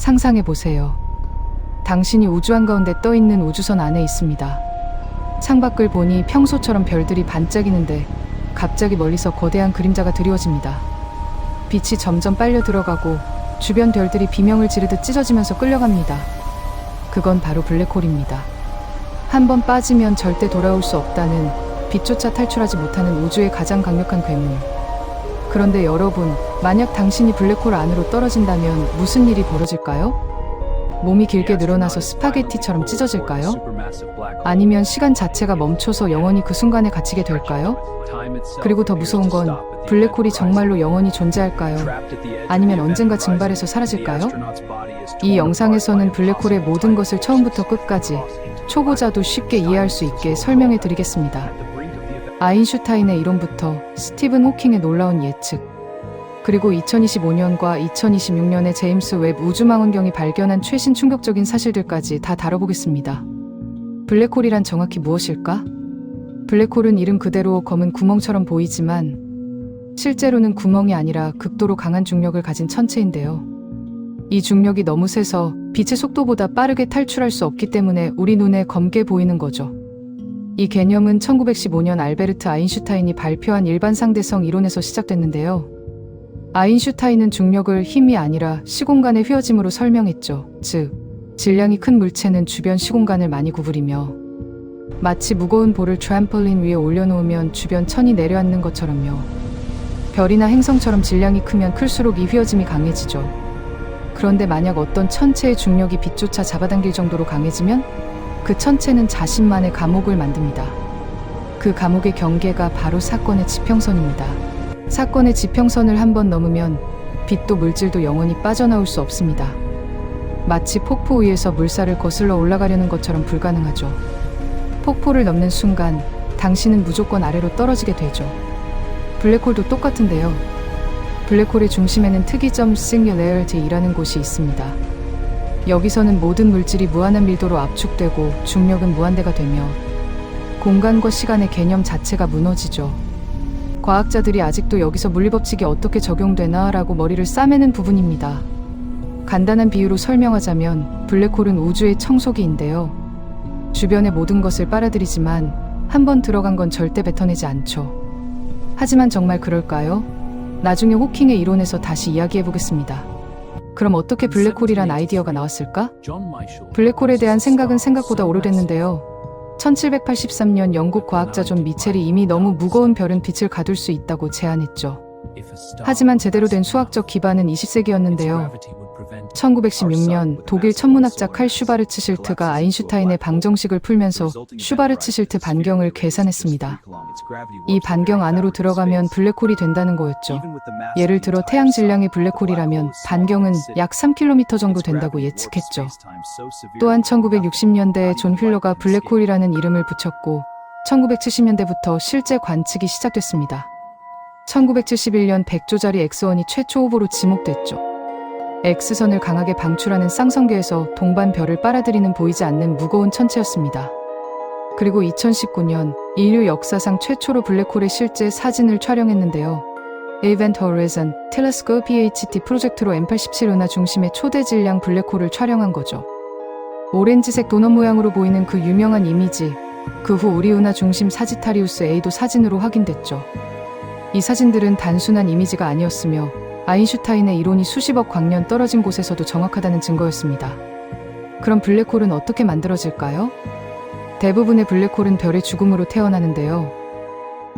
상상해보세요. 당신이 우주 한가운데 떠있는 우주선 안에 있습니다. 창밖을 보니 평소처럼 별들이 반짝이는데 갑자기 멀리서 거대한 그림자가 드리워집니다. 빛이 점점 빨려 들어가고 주변 별들이 비명을 지르듯 찢어지면서 끌려갑니다. 그건 바로 블랙홀입니다. 한번 빠지면 절대 돌아올 수 없다는, 빛조차 탈출하지 못하는 우주의 가장 강력한 괴물. 그런데 여러분, 만약 당신이 블랙홀 안으로 떨어진다면 무슨 일이 벌어질까요? 몸이 길게 늘어나서 스파게티처럼 찢어질까요? 아니면 시간 자체가 멈춰서 영원히 그 순간에 갇히게 될까요? 그리고 더 무서운 건 블랙홀이 정말로 영원히 존재할까요? 아니면 언젠가 증발해서 사라질까요? 이 영상에서는 블랙홀의 모든 것을 처음부터 끝까지 초보자도 쉽게 이해할 수 있게 설명해 드리겠습니다. 아인슈타인의 이론부터 스티븐 호킹의 놀라운 예측, 그리고 2025년과 2026년에 제임스 웹 우주망원경이 발견한 최신 충격적인 사실들까지 다 다뤄보겠습니다. 블랙홀이란 정확히 무엇일까? 블랙홀은 이름 그대로 검은 구멍처럼 보이지만 실제로는 구멍이 아니라 극도로 강한 중력을 가진 천체인데요. 이 중력이 너무 세서 빛의 속도보다 빠르게 탈출할 수 없기 때문에 우리 눈에 검게 보이는 거죠. 이 개념은 1915년 알베르트 아인슈타인이 발표한 일반 상대성 이론에서 시작됐는데요. 아인슈타인은 중력을 힘이 아니라 시공간의 휘어짐으로 설명했죠. 즉, 질량이 큰 물체는 주변 시공간을 많이 구부리며 마치 무거운 볼을 트램펄린 위에 올려놓으면 주변 천이 내려앉는 것처럼요. 별이나 행성처럼 질량이 크면 클수록 이 휘어짐이 강해지죠. 그런데 만약 어떤 천체의 중력이 빛조차 잡아당길 정도로 강해지면 그 천체는 자신만의 감옥을 만듭니다. 그 감옥의 경계가 바로 사건의 지평선입니다. 사건의 지평선을 한번 넘으면 빛도 물질도 영원히 빠져나올 수 없습니다. 마치 폭포 위에서 물살을 거슬러 올라가려는 것처럼 불가능하죠. 폭포를 넘는 순간 당신은 무조건 아래로 떨어지게 되죠. 블랙홀도 똑같은데요. 블랙홀의 중심에는 특이점 싱귤레리티라는 곳이 있습니다. 여기서는 모든 물질이 무한한 밀도로 압축되고 중력은 무한대가 되며 공간과 시간의 개념 자체가 무너지죠. 과학자들이 아직도 여기서 물리법칙이 어떻게 적용되나 라고 머리를 싸매는 부분입니다. 간단한 비유로 설명하자면 블랙홀은 우주의 청소기인데요. 주변의 모든 것을 빨아들이지만 한번 들어간 건 절대 뱉어내지 않죠. 하지만 정말 그럴까요? 나중에 호킹의 이론에서 다시 이야기해보겠습니다. 그럼 어떻게 블랙홀이란 아이디어가 나왔을까? 블랙홀에 대한 생각은 생각보다 오래됐는데요. 1783년 영국 과학자 존 미첼이 이미 너무 무거운 별은 빛을 가둘 수 있다고 제안했죠. 하지만 제대로 된 수학적 기반은 20세기였는데요. 1916년 독일 천문학자 칼 슈바르츠실트가 아인슈타인의 방정식을 풀면서 슈바르츠실트 반경을 계산했습니다. 이 반경 안으로 들어가면 블랙홀이 된다는 거였죠. 예를 들어 태양 질량의 블랙홀이라면 반경은 약 3km 정도 된다고 예측했죠. 또한 1960년대에 존 휠러가 블랙홀이라는 이름을 붙였고 1970년대부터 실제 관측이 시작됐습니다. 1971년 100조짜리 X1이 최초 후보로 지목됐죠. X선을 강하게 방출하는 쌍성계에서 동반 별을 빨아들이는 보이지 않는 무거운 천체였습니다. 그리고 2019년 인류 역사상 최초로 블랙홀의 실제 사진을 촬영했는데요. Event Horizon Telescope EHT 프로젝트로 M87 은하 중심의 초대 질량 블랙홀을 촬영한 거죠. 오렌지색 도넛 모양으로 보이는 그 유명한 이미지, 그 후 우리 은하 중심 사지타리우스 A도 사진으로 확인됐죠. 이 사진들은 단순한 이미지가 아니었으며 아인슈타인의 이론이 수십억 광년 떨어진 곳에서도 정확하다는 증거였습니다. 그럼 블랙홀은 어떻게 만들어질까요? 대부분의 블랙홀은 별의 죽음으로 태어나는데요.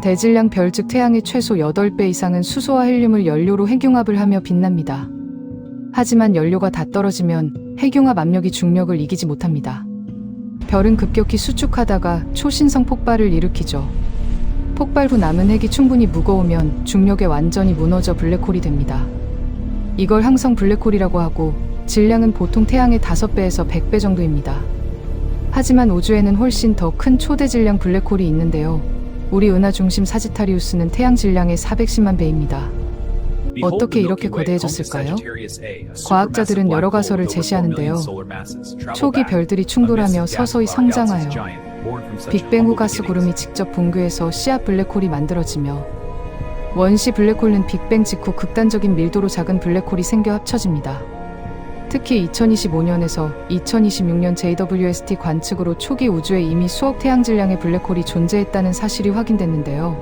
대질량 별 즉 태양의 최소 8배 이상은 수소와 헬륨을 연료로 핵융합을 하며 빛납니다. 하지만 연료가 다 떨어지면 핵융합 압력이 중력을 이기지 못합니다. 별은 급격히 수축하다가 초신성 폭발을 일으키죠. 폭발 후 남은 핵이 충분히 무거우면 중력에 완전히 무너져 블랙홀이 됩니다. 이걸 항성 블랙홀이라고 하고 질량은 보통 태양의 5배에서 100배 정도입니다. 하지만 우주에는 훨씬 더 큰 초대 질량 블랙홀이 있는데요. 우리 은하 중심 사지타리우스는 태양 질량의 410만 배입니다. 어떻게 이렇게 거대해졌을까요? 과학자들은 여러 가설을 제시하는데요. 초기 별들이 충돌하며 서서히 성장하여 빅뱅 후 가스 구름이 직접 붕괴해서 씨앗 블랙홀이 만들어지며 원시 블랙홀은 빅뱅 직후 극단적인 밀도로 작은 블랙홀이 생겨 합쳐집니다. 특히 2025년에서 2026년 JWST 관측으로 초기 우주에 이미 수억 태양 질량의 블랙홀이 존재했다는 사실이 확인됐는데요.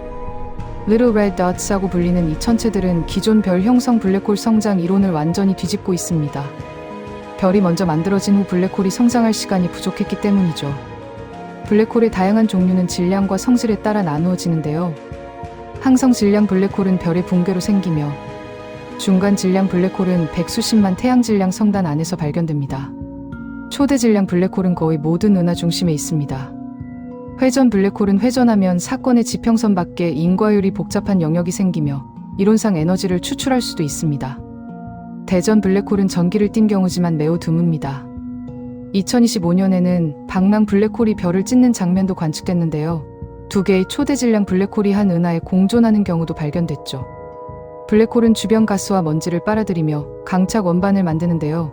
Little Red Dots라고 불리는 이 천체들은 기존 별 형성 블랙홀 성장 이론을 완전히 뒤집고 있습니다. 별이 먼저 만들어진 후 블랙홀이 성장할 시간이 부족했기 때문이죠. 블랙홀의 다양한 종류는 질량과 성질에 따라 나누어지는데요. 항성 질량 블랙홀은 별의 붕괴로 생기며 중간 질량 블랙홀은 백수십만 태양 질량 성단 안에서 발견됩니다. 초대 질량 블랙홀은 거의 모든 은하 중심에 있습니다. 회전 블랙홀은 회전하면 사건의 지평선 밖에 인과율이 복잡한 영역이 생기며 이론상 에너지를 추출할 수도 있습니다. 대전 블랙홀은 전기를 띈 경우지만 매우 드뭅니다. 2025년에는 방랑 블랙홀이 별을 찢는 장면도 관측됐는데요. 두 개의 초대 질량 블랙홀이 한 은하에 공존하는 경우도 발견됐죠. 블랙홀은 주변 가스와 먼지를 빨아들이며 강착 원반을 만드는데요.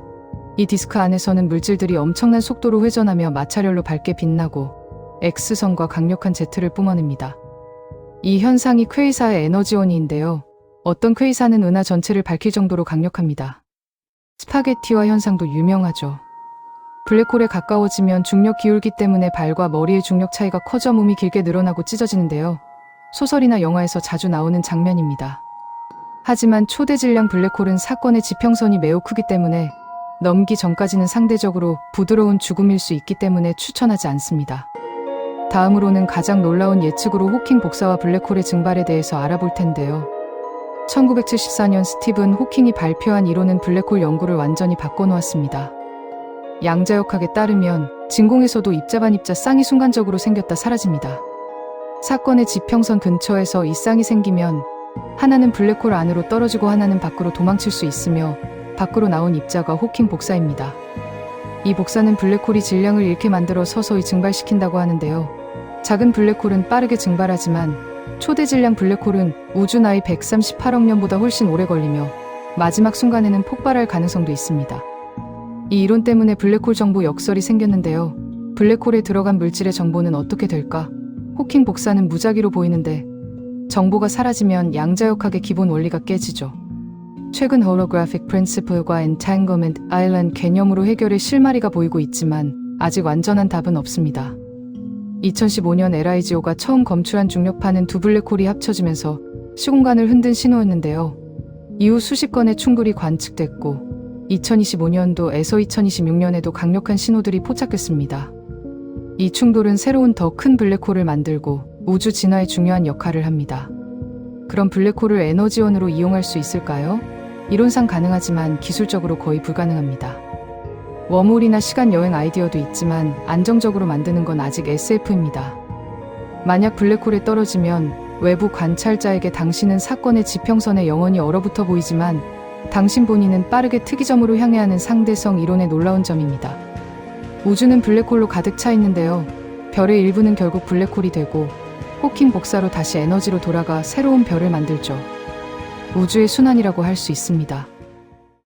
이 디스크 안에서는 물질들이 엄청난 속도로 회전하며 마찰열로 밝게 빛나고 X선과 강력한 Z를 뿜어냅니다. 이 현상이 퀘이사의 에너지원인데요. 어떤 퀘이사는 은하 전체를 밝힐 정도로 강력합니다. 스파게티와 현상도 유명하죠. 블랙홀에 가까워지면 중력 기울기 때문에 발과 머리의 중력 차이가 커져 몸이 길게 늘어나고 찢어지는데요. 소설이나 영화에서 자주 나오는 장면입니다. 하지만 초대 질량 블랙홀은 사건의 지평선이 매우 크기 때문에 넘기 전까지는 상대적으로 부드러운 죽음일 수 있기 때문에 추천하지 않습니다. 다음으로는 가장 놀라운 예측으로 호킹 복사와 블랙홀의 증발에 대해서 알아볼 텐데요. 1974년 스티븐 호킹이 발표한 이론은 블랙홀 연구를 완전히 바꿔놓았습니다. 양자역학에 따르면 진공에서도 입자 반입자 쌍이 순간적으로 생겼다 사라집니다. 사건의 지평선 근처에서 이 쌍이 생기면 하나는 블랙홀 안으로 떨어지고 하나는 밖으로 도망칠 수 있으며 밖으로 나온 입자가 호킹 복사입니다. 이 복사는 블랙홀이 질량을 잃게 만들어 서서히 증발시킨다고 하는데요. 작은 블랙홀은 빠르게 증발하지만 초대 질량 블랙홀은 우주 나이 138억 년보다 훨씬 오래 걸리며 마지막 순간에는 폭발할 가능성도 있습니다. 이 이론 때문에 블랙홀 정보 역설이 생겼는데요. 블랙홀에 들어간 물질의 정보는 어떻게 될까? 호킹 복사는 무작위로 보이는데 정보가 사라지면 양자역학의 기본 원리가 깨지죠. 최근 Holographic Principle과 Entanglement Island 개념으로 해결의 실마리가 보이고 있지만 아직 완전한 답은 없습니다. 2015년 LIGO가 처음 검출한 중력파는 두 블랙홀이 합쳐지면서 시공간을 흔든 신호였는데요. 이후 수십 건의 충돌이 관측됐고 2025년도에서 2026년에도 강력한 신호들이 포착됐습니다. 이 충돌은 새로운 더 큰 블랙홀을 만들고 우주 진화에 중요한 역할을 합니다. 그럼 블랙홀을 에너지원으로 이용할 수 있을까요? 이론상 가능하지만 기술적으로 거의 불가능합니다. 웜홀이나 시간여행 아이디어도 있지만 안정적으로 만드는 건 아직 SF입니다. 만약 블랙홀에 떨어지면 외부 관찰자에게 당신은 사건의 지평선에 영원히 얼어붙어 보이지만 당신 본인은 빠르게 특이점으로 향해 하는 상대성 이론의 놀라운 점입니다. 우주는 블랙홀로 가득 차 있는데요. 별의 일부는 결국 블랙홀이 되고 호킹 복사로 다시 에너지로 돌아가 새로운 별을 만들죠. 우주의 순환이라고 할 수 있습니다.